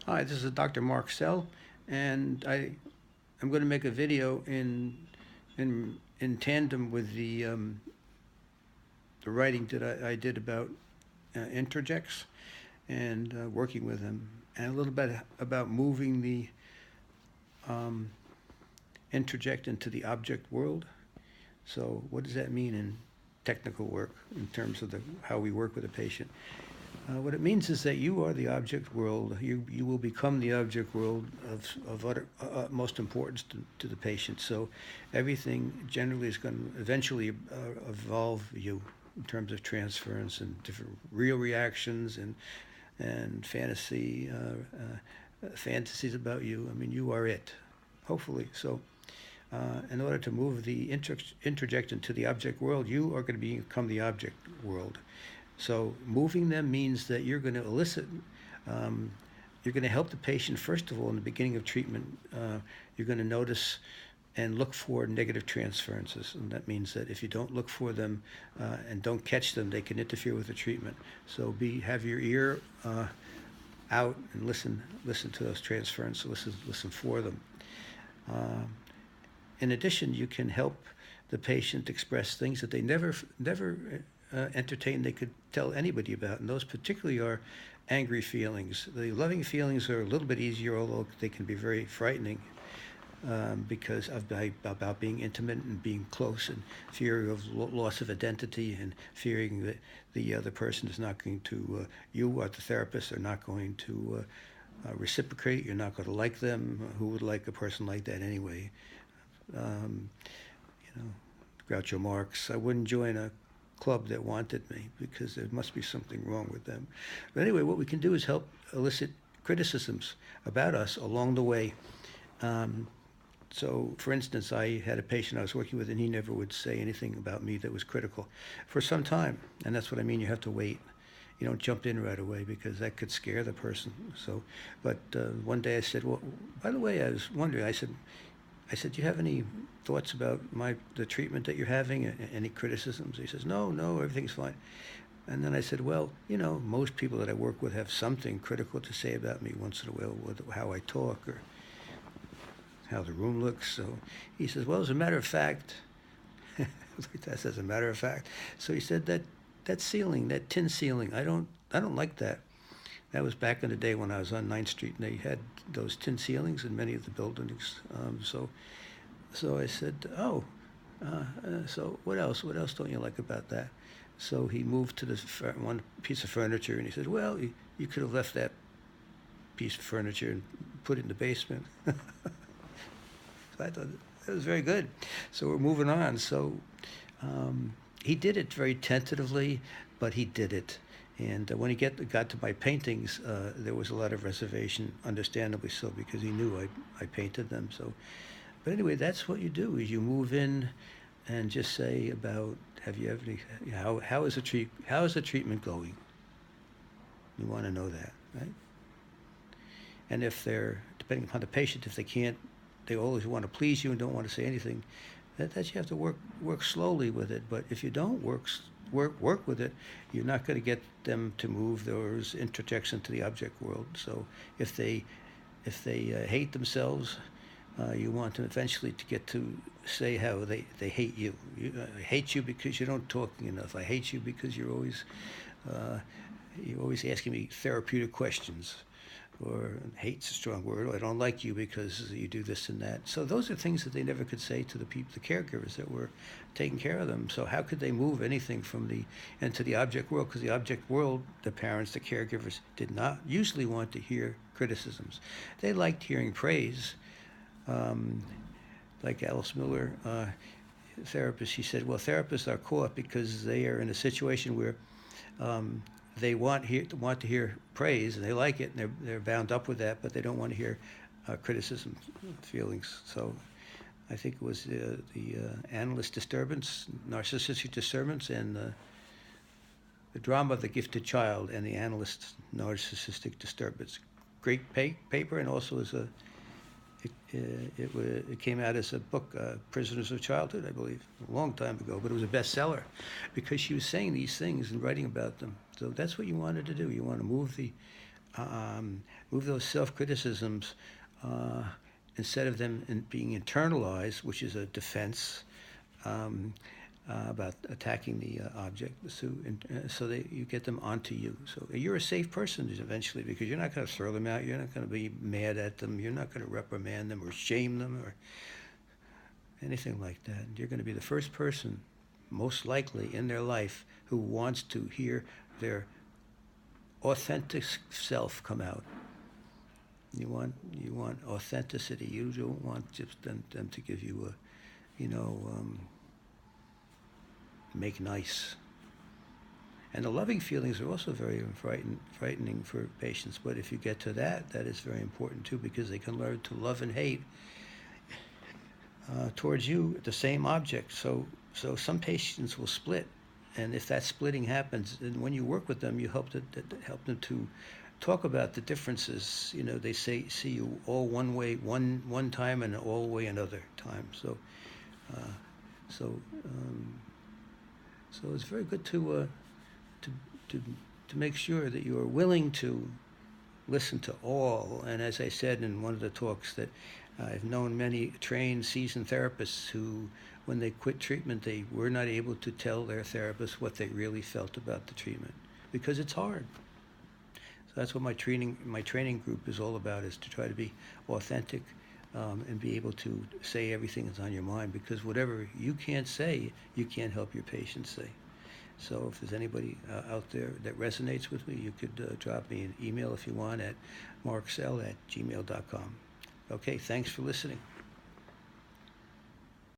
Hi, this is Dr. Mark Sell, and I'm going to make a video in tandem with the writing that I did about introjects and working with them, and a little bit about moving the um, introject into the object world. So, what does that mean in technical work in terms of how we work with a patient? What it means is that you are the object world. You will become the object world of utmost importance to the patient. So everything generally is going to eventually evolve you in terms of transference and different real reactions and fantasies about you. I mean, you are it, hopefully. So in order to move the introject into the object world, you are going to become the object world. So moving them means that you're going to elicit, um, you're going to help the patient, first of all, in the beginning of treatment. You're going to notice and look for negative transferences. And that means that if you don't look for them and don't catch them, they can interfere with the treatment. So have your ear out and listen to those transferences, listen for them. Uh, in addition, you can help the patient express things that they never entertain they could tell anybody about, and those particularly are angry feelings. The loving feelings are a little bit easier, although they can be very frightening because about being intimate and being close, and fear of loss of identity, and fearing that the other person is not going to, you or the therapist are not going to reciprocate. You're not going to like them. Who would like a person like that anyway? Um, you know, Groucho Marx. I wouldn't join a club that wanted me because there must be something wrong with them. But anyway, what we can do is help elicit criticisms about us along the way. So, for instance, I had a patient I was working with, and he never would say anything about me that was critical for some time. And that's what I mean. You have to wait. You don't jump in right away because that could scare the person. So, but one day I said, well, by the way, I was wondering, do you have any thoughts about the treatment that you're having? Any criticisms? He says, no, everything's fine. And then I said, well, most people that I work with have something critical to say about me once in a while, with how I talk or how the room looks. So he says, well, as a matter of fact, that's as a matter of fact. So he said that ceiling, that tin ceiling, I don't like that. That was back in the day when I was on 9th Street, and they had those tin ceilings in many of the buildings. So I said, so what else? What else don't you like about that? So he moved to one piece of furniture, and he said, well, you could have left that piece of furniture and put it in the basement. So I thought that was very good. So we're moving on. So he did it very tentatively, but he did it. And when he got to my paintings, there was a lot of reservation, understandably so, because he knew I painted them. So, but anyway, that's what you do: is you move in and just say about, have you ever, how is the treatment going? You want to know that, right? And if they're, depending upon the patient, if they can't, they always want to please you and don't want to say anything. That you have to work slowly with it. But if you don't work with it, you're not going to get them to move those interjects into the object world. So if they hate themselves, you want them eventually to get to say how they hate you. I hate you because you don't talk enough. I hate you because you're always asking me therapeutic questions. Or hate's a strong word. Or I don't like you because you do this and that. So those are things that they never could say to the caregivers that were taking care of them. So how could they move anything into the object world? Because the object world, the parents, the caregivers, did not usually want to hear criticisms. They liked hearing praise. Like Alice Miller, therapist, she said, well, therapists are caught because they are in a situation where they want to hear praise, and they like it, and they're bound up with that, but they don't want to hear criticism feelings. So I think it was the analyst disturbance, narcissistic disturbance, and the drama of the gifted child and the analyst narcissistic disturbance. Great paper, and also as it came out as a book, Prisoners of Childhood, I believe, a long time ago, but it was a bestseller because she was saying these things and writing about them. So that's what you wanted to do. You want to move the Move those self-criticisms, uh, instead of them being internalized, which is a defense, um, about attacking the object, so that you get them onto you. So you're a safe person eventually, because you're not going to throw them out. You're not going to be mad at them. You're not going to reprimand them or shame them or anything like that. You're going to be the first person, most likely in their life, who wants to hear their authentic self come out. You want authenticity. You don't want just them to give you make nice. And the loving feelings are also very frightening for patients. But if you get to that, that is very important too, because they can learn to love and hate towards you the same object. So some patients will split, and if that splitting happens, then when you work with them, you help them to talk about the differences. They see you all one way one time and all way another time. Uh, so um, so it's very good to to to make sure that you are willing to listen to all. And as I said in one of the talks, that I've known many trained, seasoned therapists who, when they quit treatment, they were not able to tell their therapist what they really felt about the treatment, because it's hard. So that's what my training group is all about, is to try to be authentic, and be able to say everything that's on your mind, because whatever you can't say, you can't help your patients say. So if there's anybody out there that resonates with me, you could drop me an email if you want at marksell@gmail.com. Okay, thanks for listening.